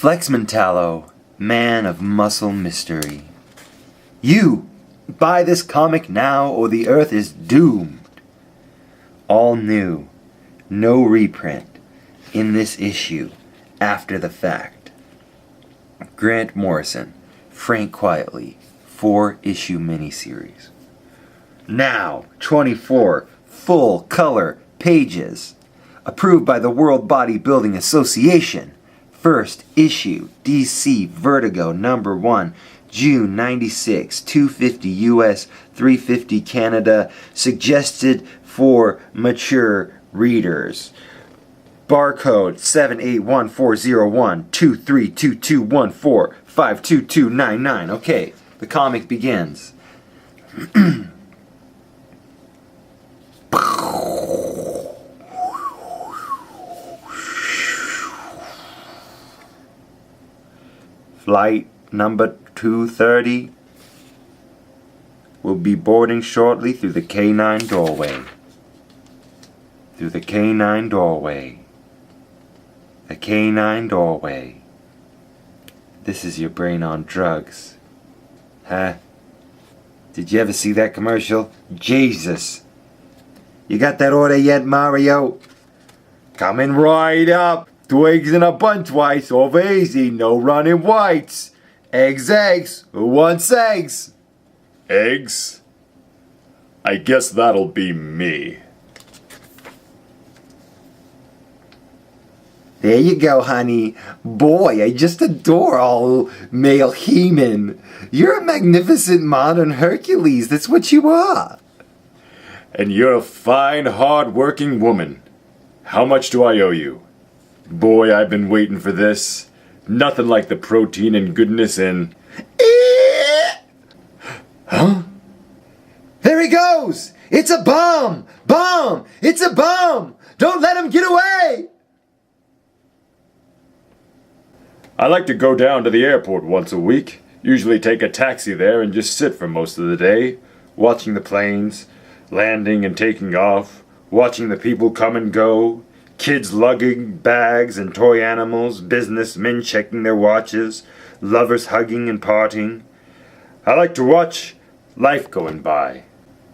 Mentallo, man of muscle mystery. You, buy this comic now or the earth is doomed. All new, no reprint, in this issue, after the fact. Grant Morrison, Frank Quietly, 4-issue miniseries. Now, 24 full color pages. Approved by the World Bodybuilding Association. First issue, DC Vertigo number 1, June 96, 250 US, 350 Canada. Suggested for mature readers. Barcode 78140123221452299. Okay, the comic begins. Flight number 230 will be boarding shortly through the K9 doorway. Through the K9 doorway. The K9 doorway. This is your brain on drugs. Huh? Did you ever see that commercial? Jesus! You got that order yet, Mario? Coming right up! 2 eggs and a bun twice, over easy, no running whites. Eggs, who wants eggs? Eggs? I guess that'll be me. There you go, honey. Boy, I just adore all male He-Man. You're a magnificent modern Hercules, that's what you are. And you're a fine, hard-working woman. How much do I owe you? Boy, I've been waiting for this. Nothing like the protein and goodness in... Huh? There he goes! It's a bomb! Bomb! It's a bomb! Don't let him get away! I like to go down to the airport once a week. Usually take a taxi there and just sit for most of the day, watching the planes, landing and taking off, watching the people come and go, kids lugging bags and toy animals, businessmen checking their watches, lovers hugging and parting. I like to watch life going by,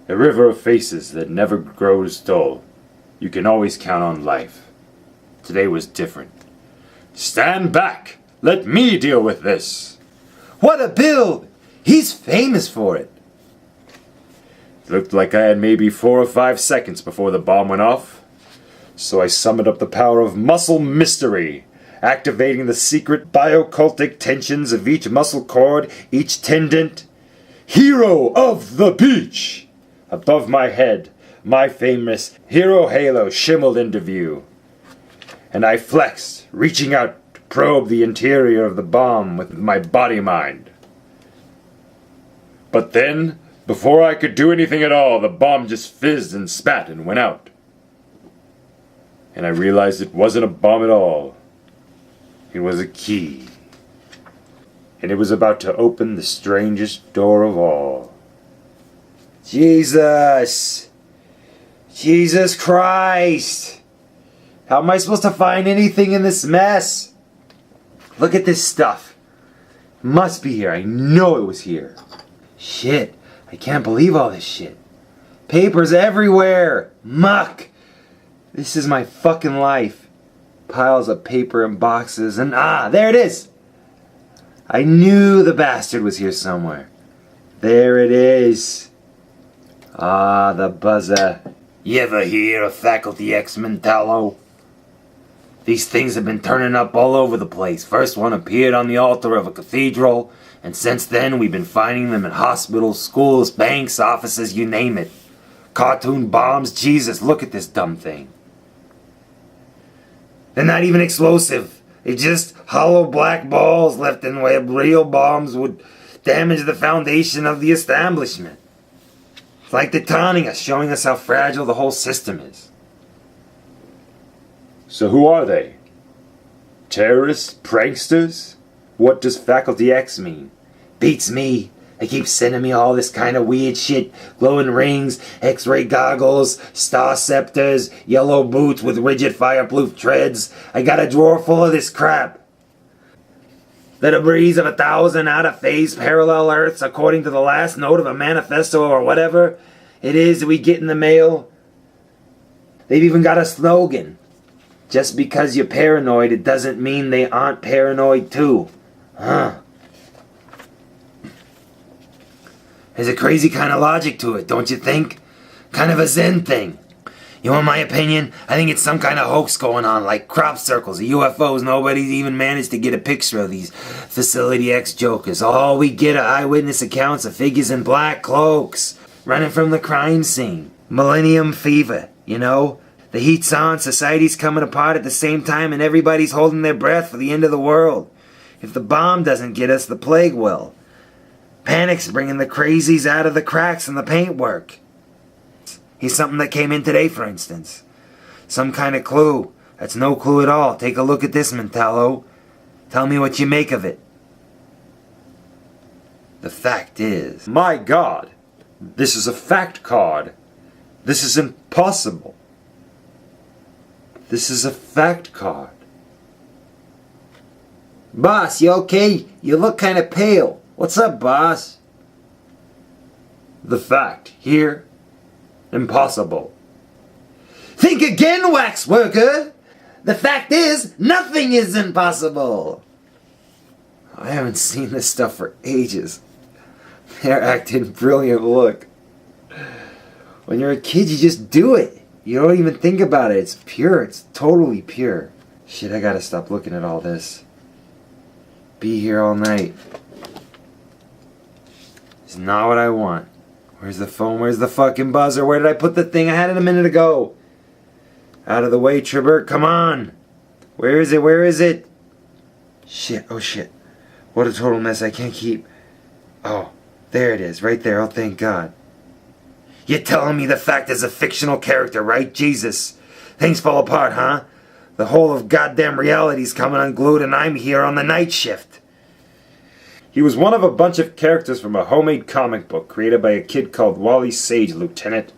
a river of faces that never grows dull. You can always count on life. Today was different. Stand back! Let me deal with this! What a build! He's famous for it. Looked like I had maybe 4 or 5 seconds before the bomb went off. So I summoned up the power of muscle mystery, activating the secret biocultic tensions of each muscle cord, each tendon. Hero of the beach! Above my head, my famous hero halo shimmered into view. And I flexed, reaching out to probe the interior of the bomb with my body-mind. But then, before I could do anything at all, the bomb just fizzed and spat and went out. And I realized it wasn't a bomb at all. It was a key. And it was about to open the strangest door of all. Jesus! Jesus Christ! How am I supposed to find anything in this mess? Look at this stuff. It must be here. I know it was here. Shit. I can't believe all this shit. Papers everywhere. Muck. This is my fucking life. Piles of paper and boxes and there it is. I knew the bastard was here somewhere. There it is. The buzzer. You ever hear of Faculty X Mentallo? These things have been turning up all over the place. First one appeared on the altar of a cathedral, and since then we've been finding them in hospitals, schools, banks, offices, you name it. Cartoon bombs, Jesus, look at this dumb thing. They're not even explosive. They're just hollow black balls left in where real bombs would damage the foundation of the establishment. It's like they're taunting us, showing us how fragile the whole system is. So who are they? Terrorists? Pranksters? What does Faculty X mean? Beats me. They keep sending me all this kind of weird shit. Glowing rings, x-ray goggles, star scepters, yellow boots with rigid fireproof treads. I got a drawer full of this crap. The debris of 1,000 out-of-phase parallel Earths according to the last note of a manifesto or whatever it is we get in the mail. They've even got a slogan. Just because you're paranoid, it doesn't mean they aren't paranoid too. Huh. There's a crazy kind of logic to it, don't you think? Kind of a Zen thing. You want my opinion? I think it's some kind of hoax going on, like crop circles or UFOs. Nobody's even managed to get a picture of these Facility X jokers. All we get are eyewitness accounts of figures in black cloaks running from the crime scene. Millennium fever, you know? The heat's on, society's coming apart at the same time, and everybody's holding their breath for the end of the world. If the bomb doesn't get us, the plague will. Panic's bringing the crazies out of the cracks in the paintwork. Here's something that came in today, for instance. Some kind of clue. That's no clue at all. Take a look at this, Mentallo. Tell me what you make of it. The fact is... My God! This is a fact card. This is impossible. This is a fact card. Boss, you okay? You look kind of pale. What's up, boss? The fact here... Impossible. Think again, wax worker! The fact is, nothing is impossible! I haven't seen this stuff for ages. They're acting brilliant. Look. When you're a kid, you just do it. You don't even think about it. It's pure. It's totally pure. Shit, I gotta stop looking at all this. Be here all night. It's not what I want. Where's the phone? Where's the fucking buzzer? Where did I put the thing? I had it a minute ago. Out of the way, Tribert. Come on. Where is it? Where is it? Shit. Oh, shit. What a total mess. I can't keep... Oh, there it is. Right there. Oh, thank God. You're telling me the fact is a fictional character, right? Jesus. Things fall apart, huh? The whole of goddamn reality's coming unglued and I'm here on the night shift. He was one of a bunch of characters from a homemade comic book created by a kid called Wally Sage, Lieutenant.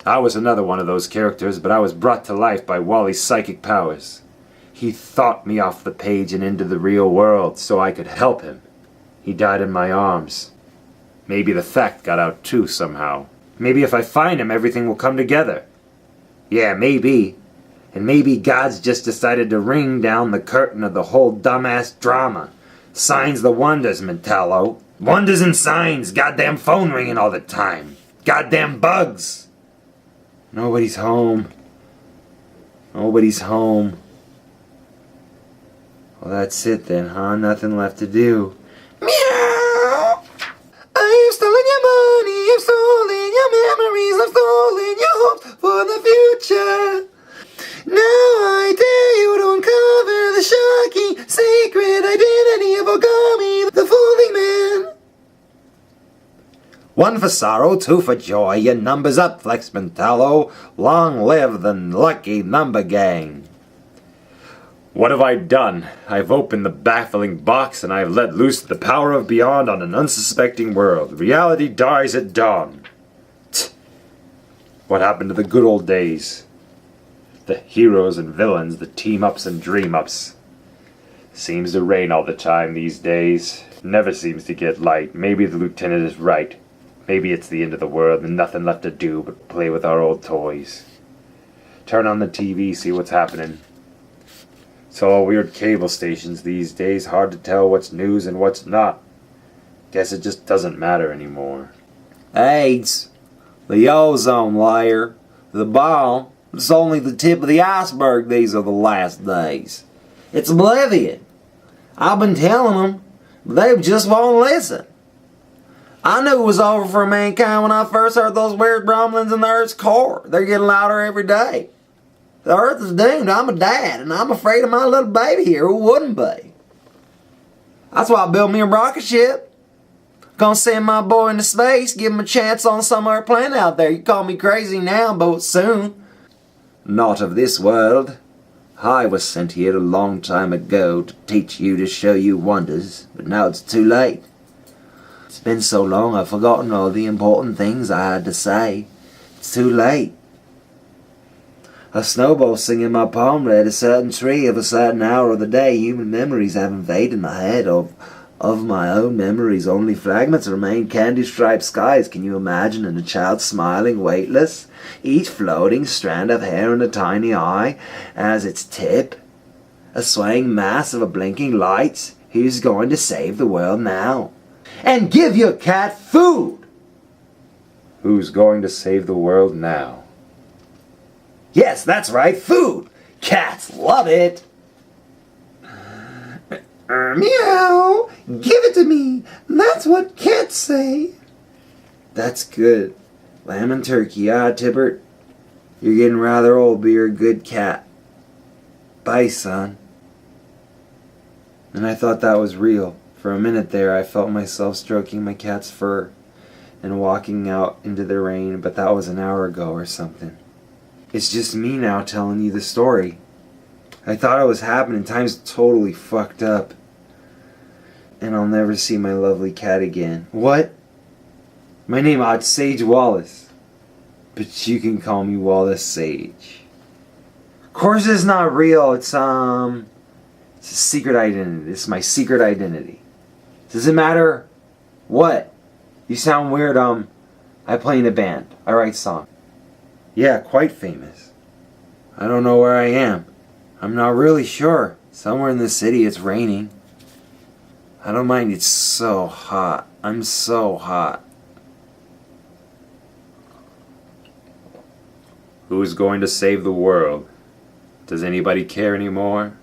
I was another one of those characters, but I was brought to life by Wally's psychic powers. He thought me off the page and into the real world so I could help him. He died in my arms. Maybe the fact got out too somehow. Maybe if I find him, everything will come together. Yeah, maybe. And maybe God's just decided to ring down the curtain of the whole dumbass drama. Signs the wonders, Mentallo. Wonders and signs. Goddamn phone ringing all the time. Goddamn bugs. Nobody's home. Nobody's home. Well, that's it then, huh? Nothing left to do. Meow! I've stolen your money. I've stolen your memories. I've stolen your hopes for the future. Now I dare you to uncover the shocking, sacred identity of Ogami, the folding man. One for sorrow, two for joy. Your number's up, Flex Mentallo. Long live the lucky number gang. What have I done? I've opened the baffling box and I've let loose the power of beyond on an unsuspecting world. Reality dies at dawn. What happened to the good old days? The heroes and villains, the team-ups and dream-ups. Seems to rain all the time these days. Never seems to get light. Maybe the lieutenant is right. Maybe it's the end of the world and nothing left to do but play with our old toys. Turn on the TV, see what's happening. It's all weird cable stations these days. Hard to tell what's news and what's not. Guess it just doesn't matter anymore. AIDS. The ozone layer. The bomb. It's only the tip of the iceberg. These are the last days. It's oblivion. I've been telling them, but they just won't listen. I knew it was over for mankind when I first heard those weird rumblings in the Earth's core. They're getting louder every day. The Earth is doomed. I'm a dad, and I'm afraid of my little baby here who wouldn't be. That's why I built me a rocket ship. Gonna send my boy into space, give him a chance on some other planet out there. You call me crazy now, but soon. Not of this world. I was sent here a long time ago to teach you, to show you wonders, but now it's too late. It's been so long I've forgotten all the important things I had to say. It's too late. A snowball singing my poem at a certain tree of a certain hour of the day. Human memories have invaded my head of my own memories. Only fragments remain. Candy-striped skies. Can you imagine? And a child smiling, weightless. Each floating strand of hair in a tiny eye as its tip. A swaying mass of a blinking light. Who's going to save the world now? And give your cat food! Who's going to save the world now? Yes, that's right, food! Cats love it! Meow! Give it to me! That's what cats say! That's good. Lamb and turkey. Tibbert, you're getting rather old, but you're a good cat. Bye, son. And I thought that was real. For a minute there, I felt myself stroking my cat's fur and walking out into the rain, but that was an hour ago or something. It's just me now telling you the story. I thought it was happening. Time's totally fucked up. And I'll never see my lovely cat again. What? My name is Sage Wallace. But you can call me Wallace Sage. Of course it's not real. It's a secret identity. This is my secret identity. Does it matter? What? You sound weird. I play in a band. I write songs. Yeah, quite famous. I don't know where I am. I'm not really sure. Somewhere in the city. It's raining. I don't mind. It's so hot. I'm so hot. Who's going to save the world? Does anybody care anymore?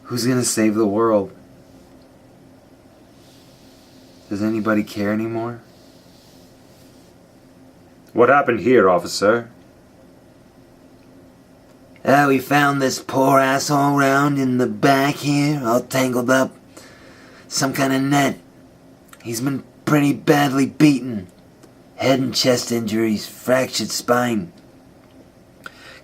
Who's gonna save the world? Does anybody care anymore? What happened here, officer? We found this poor asshole round in the back here, all tangled up. Some kind of net. He's been pretty badly beaten. Head and chest injuries, fractured spine.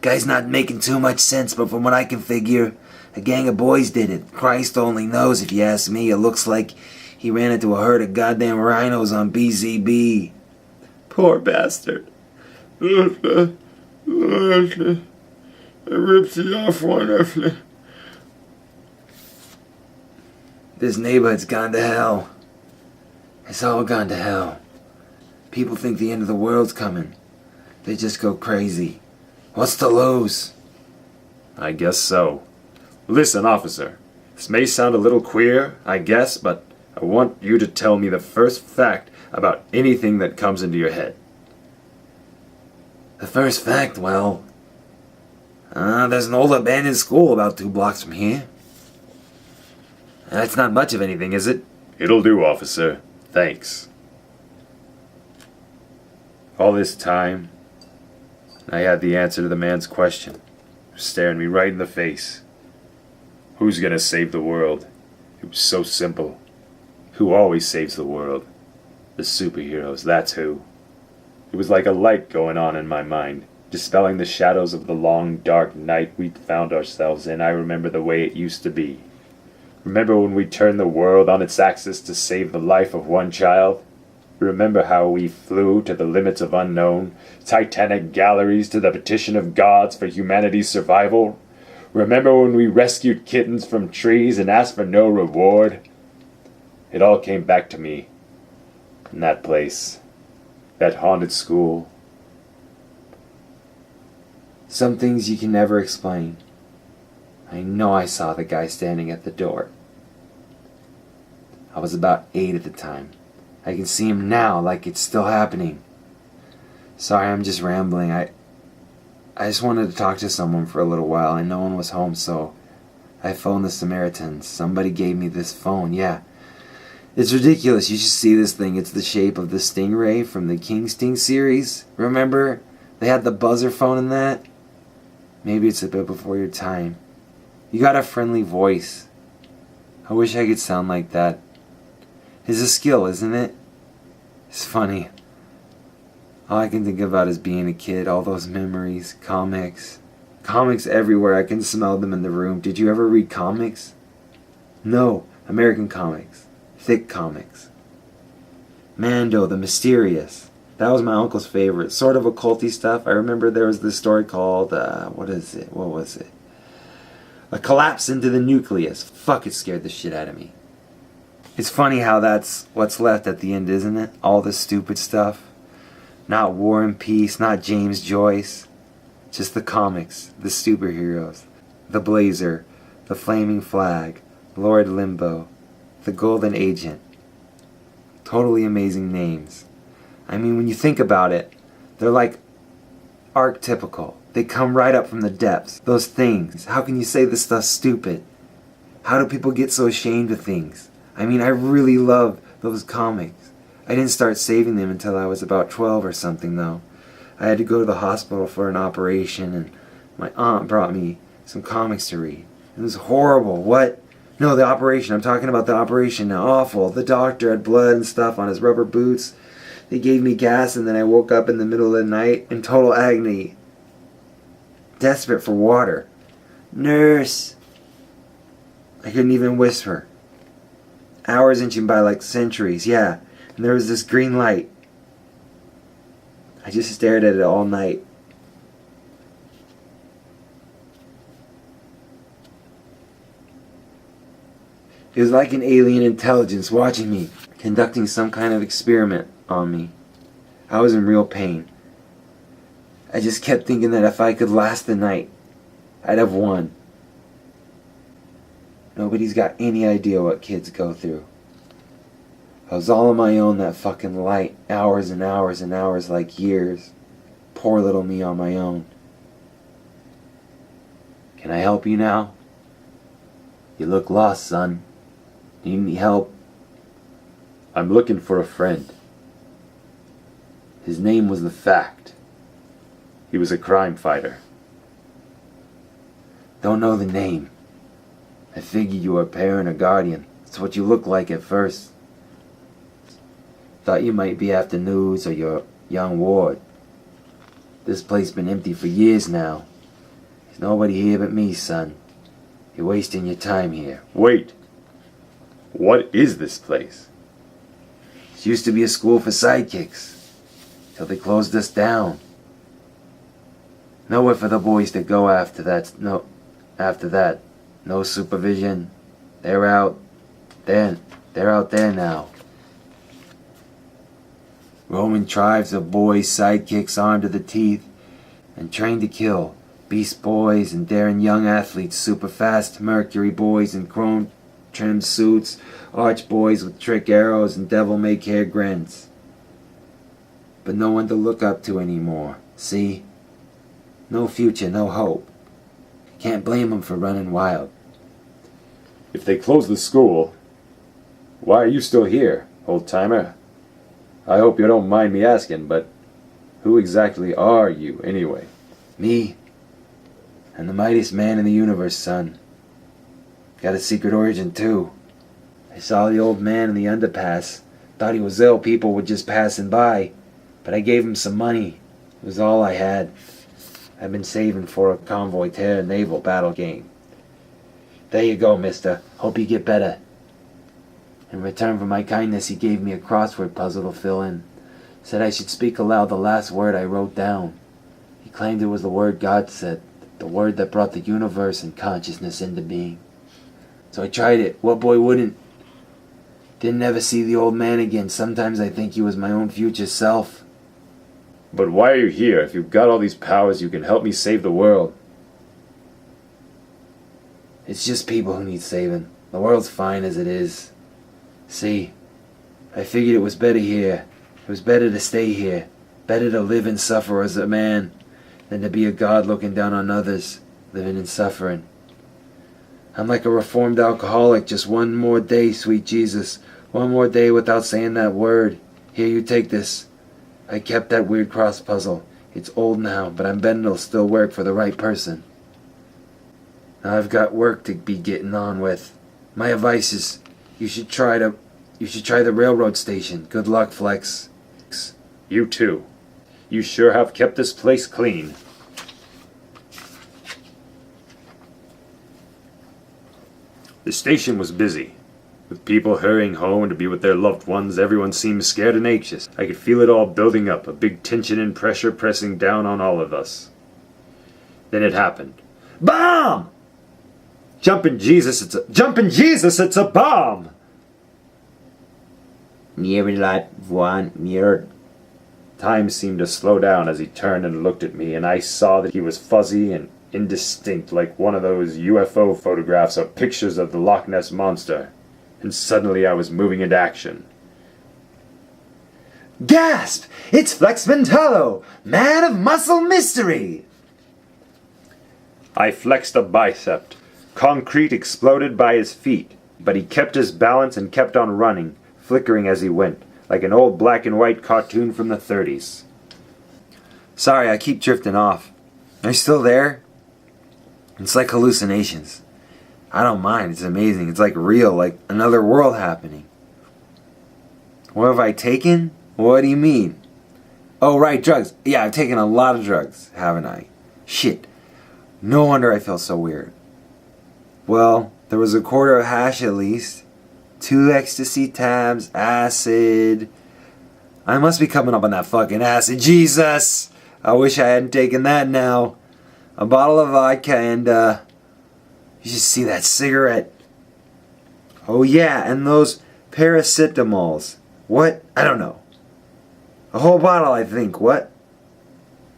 Guy's not making too much sense, but from what I can figure, a gang of boys did it. Christ only knows, if you ask me. It looks like he ran into a herd of goddamn rhinos on BZB. Poor bastard. It rips you off one. This neighborhood's gone to hell. It's all gone to hell. People think the end of the world's coming. They just go crazy. What's to lose? I guess so. Listen, officer. This may sound a little queer, I guess, but I want you to tell me the first fact about anything that comes into your head. The first fact, well... there's an old abandoned school about 2 blocks from here. That's not much of anything, is it? It'll do, officer. Thanks. All this time, I had the answer to the man's question, staring me right in the face. Who's gonna save the world? It was so simple. Who always saves the world? The superheroes, that's who. It was like a light going on in my mind, dispelling the shadows of the long, dark night we'd found ourselves in. I remember the way it used to be. Remember when we turned the world on its axis to save the life of one child? Remember how we flew to the limits of unknown, titanic galleries to the petition of gods for humanity's survival? Remember when we rescued kittens from trees and asked for no reward? It all came back to me. In that place. That haunted school. Some things you can never explain. I know I saw the guy standing at the door. I was about 8 at the time. I can see him now like it's still happening. Sorry, I'm just rambling. I just wanted to talk to someone for a little while and no one was home, so I phoned the Samaritans. Somebody gave me this phone, yeah. It's ridiculous. You should see this thing. It's the shape of the Stingray from the King Sting series. Remember? They had the buzzer phone in that. Maybe it's a bit before your time. You got a friendly voice. I wish I could sound like that. It's a skill, isn't it? It's funny. All I can think about is being a kid, all those memories, comics. Comics everywhere, I can smell them in the room. Did you ever read comics? No, American comics. Thick comics. Mando, the Mysterious. That was my uncle's favorite. Sort of occulty stuff. I remember there was this story called, what was it? A collapse into the nucleus. Fuck, it scared the shit out of me. It's funny how that's what's left at the end, isn't it? All this stupid stuff. Not War and Peace, not James Joyce. Just the comics, the superheroes. The Blazer, the Flaming Flag, Lord Limbo, the Golden Agent. Totally amazing names. I mean, when you think about it, they're like archetypical. They come right up from the depths. Those things. How can you say this stuff's stupid? How do people get so ashamed of things? I mean, I really love those comics. I didn't start saving them until I was about 12 or something, though. I had to go to the hospital for an operation, and my aunt brought me some comics to read. It was horrible. What? No, the operation. I'm talking about the operation now. Awful. The doctor had blood and stuff on his rubber boots. They gave me gas, and then I woke up in the middle of the night in total agony. Desperate for water. Nurse! I couldn't even whisper. Hours inching by like centuries, yeah. And there was this green light. I just stared at it all night. It was like an alien intelligence watching me, conducting some kind of experiment on me. I was in real pain. I just kept thinking that if I could last the night, I'd have won. Nobody's got any idea what kids go through. I was all on my own that fucking light, hours and hours and hours like years. Poor little me on my own. Can I help you now? You look lost, son. Need any help? I'm looking for a friend. His name was The Fact. He was a crime fighter. Don't know the name. I figured you were a parent or guardian. That's what you look like at first. Thought you might be after news or your young ward. This place been empty for years now. There's nobody here but me, son. You're wasting your time here. Wait. What is this place? It used to be a school for sidekicks. Till they closed us down. Nowhere for the boys to go after that. No supervision. They're out there now. Roaming tribes of boys, sidekicks armed to the teeth and trained to kill. Beast boys and daring young athletes, super fast Mercury boys in chrome trimmed suits, arch boys with trick arrows and devil-may-care grins. But no one to look up to anymore. See? No future, no hope. Can't blame them for running wild. If they close the school, why are you still here, old-timer? I hope you don't mind me asking, but who exactly are you, anyway? Me? I'm the mightiest man in the universe, son. Got a secret origin, too. I saw the old man in the underpass. Thought he was ill, people were just passing by. But I gave him some money. It was all I had. I've been saving for a convoy terror naval battle game. There you go, mister. Hope you get better. In return for my kindness, he gave me a crossword puzzle to fill in. Said I should speak aloud the last word I wrote down. He claimed it was the word God said, the word that brought the universe and consciousness into being. So I tried it. What boy wouldn't? Didn't ever see the old man again. Sometimes I think he was my own future self. But why are you here? If you've got all these powers, you can help me save the world. It's just people who need saving. The world's fine as it is. See, I figured it was better here. It was better to stay here. Better to live and suffer as a man than to be a god looking down on others, living and suffering. I'm like a reformed alcoholic. Just one more day, sweet Jesus. One more day without saying that word. Here, you take this. I kept that weird cross puzzle. It's old now, but I'm betting it'll still work for the right person. Now I've got work to be getting on with. My advice is, you should try the railroad station. Good luck, Flex. You too. You sure have kept this place clean. The station was busy. With people hurrying home to be with their loved ones, everyone seemed scared and anxious. I could feel it all building up, a big tension and pressure pressing down on all of us. Then it happened. Bomb! Jumpin' Jesus, it's a bomb! Time seemed to slow down as he turned and looked at me, and I saw that he was fuzzy and indistinct, like one of those UFO photographs or pictures of the Loch Ness Monster. And suddenly I was moving into action. Gasp! It's Flex Mentallo, man of muscle mystery! I flexed a bicep. Concrete exploded by his feet, but he kept his balance and kept on running, flickering as he went, like an old black and white cartoon from the 30s. Sorry, I keep drifting off. Are you still there? It's like hallucinations. I don't mind, it's amazing. It's like real, like another world happening. What have I taken? What do you mean? Oh, right, drugs. Yeah, I've taken a lot of drugs, haven't I? Shit. No wonder I feel so weird. Well, there was a quarter of hash at least. 2 ecstasy tabs, acid. I must be coming up on that fucking acid. Jesus! I wish I hadn't taken that now. A bottle of vodka and, you should see that cigarette. Oh yeah, and those paracetamols. What? I don't know. A whole bottle, I think. What?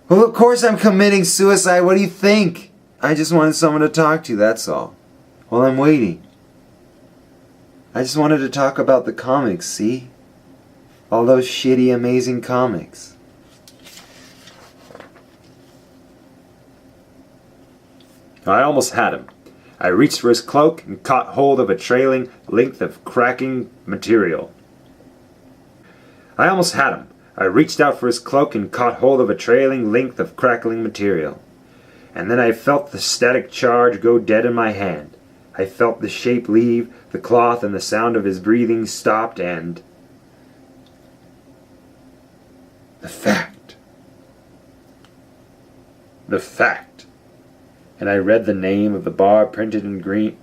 Well, of course I'm committing suicide. What do you think? I just wanted someone to talk to, that's all. While I'm waiting. I just wanted to talk about the comics, see? All those shitty, amazing comics. I almost had him. I reached for his cloak and caught hold of a trailing length of cracking material. I almost had him. I reached out for his cloak and caught hold of a trailing length of crackling material. And then I felt the static charge go dead in my hand. I felt the shape leave, the cloth and the sound of his breathing stopped, and... The fact. And I read the name of the bar printed in green...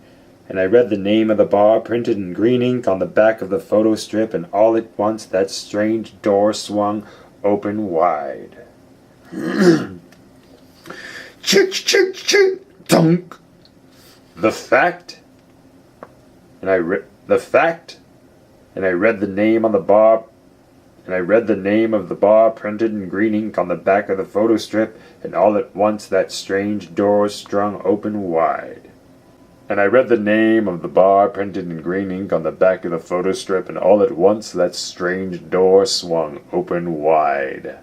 And I read the name of the bar printed in green ink on the back of the photo strip, and all at once that strange door swung open wide. Chick, chick, chick, dunk. The fact. And I read the fact. And I read the name on the bar. And I read the name of the bar printed in green ink on the back of the photo strip, and all at once that strange door swung open wide. And I read the name of the bar printed in green ink on the back of the photo strip, and all at once that strange door swung open wide.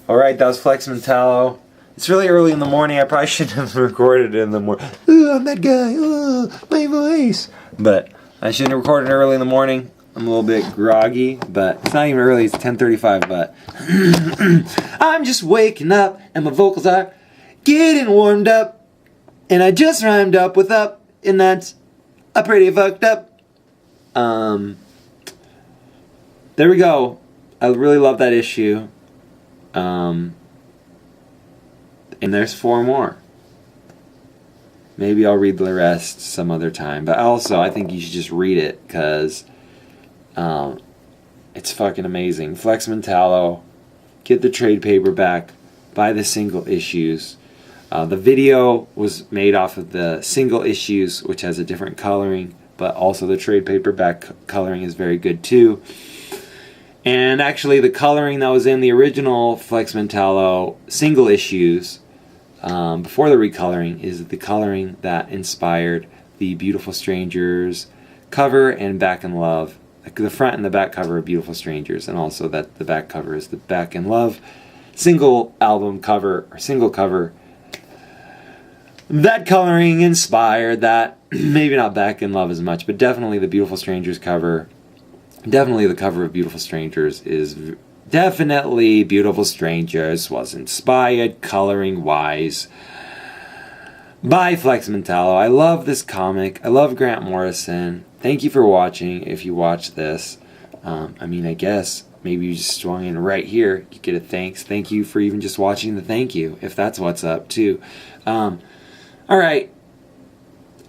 Alright, that was Flex Mentallo. It's really early in the morning. I probably shouldn't have recorded it in the morning. Ooh, I'm that guy. Ooh, my voice. But I shouldn't have recorded it early in the morning. I'm a little bit groggy, but it's not even early. It's 10:35, but I'm just waking up, and my vocals are getting warmed up, and I just rhymed up with up, and that's a pretty fucked up. There we go. I really love that issue. And there's 4 more. Maybe I'll read the rest some other time. But also, I think you should just read it, because it's fucking amazing. Flex Mentallo. Get the trade paperback. Buy the single issues. The video was made off of the single issues, which has a different coloring. But also the trade paperback coloring is very good too. And actually the coloring that was in the original Flex Mentallo single issues, before the recoloring, is the coloring that inspired the Beautiful Strangers cover and Back in Love. The front and the back cover are Beautiful Strangers, and also that the back cover is the Back in Love single album cover, or single cover. That coloring inspired that. Maybe not Back in Love as much, but definitely the Beautiful Strangers cover. Definitely the cover of Beautiful Strangers is... Definitely Beautiful Strangers was inspired, coloring-wise, by Flex Mentallo. I love this comic. I love Grant Morrison. Thank you for watching, if you watch this. I guess maybe you just swung in right here. You get a thanks. Thank you for even just watching the thank you, if that's what's up, too. Alright.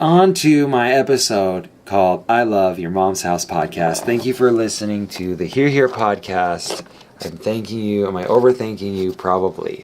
on to my episode called I Love Your Mom's House podcast. Thank you for listening to the Here podcast. I'm thanking you. Am I overthanking you? Probably.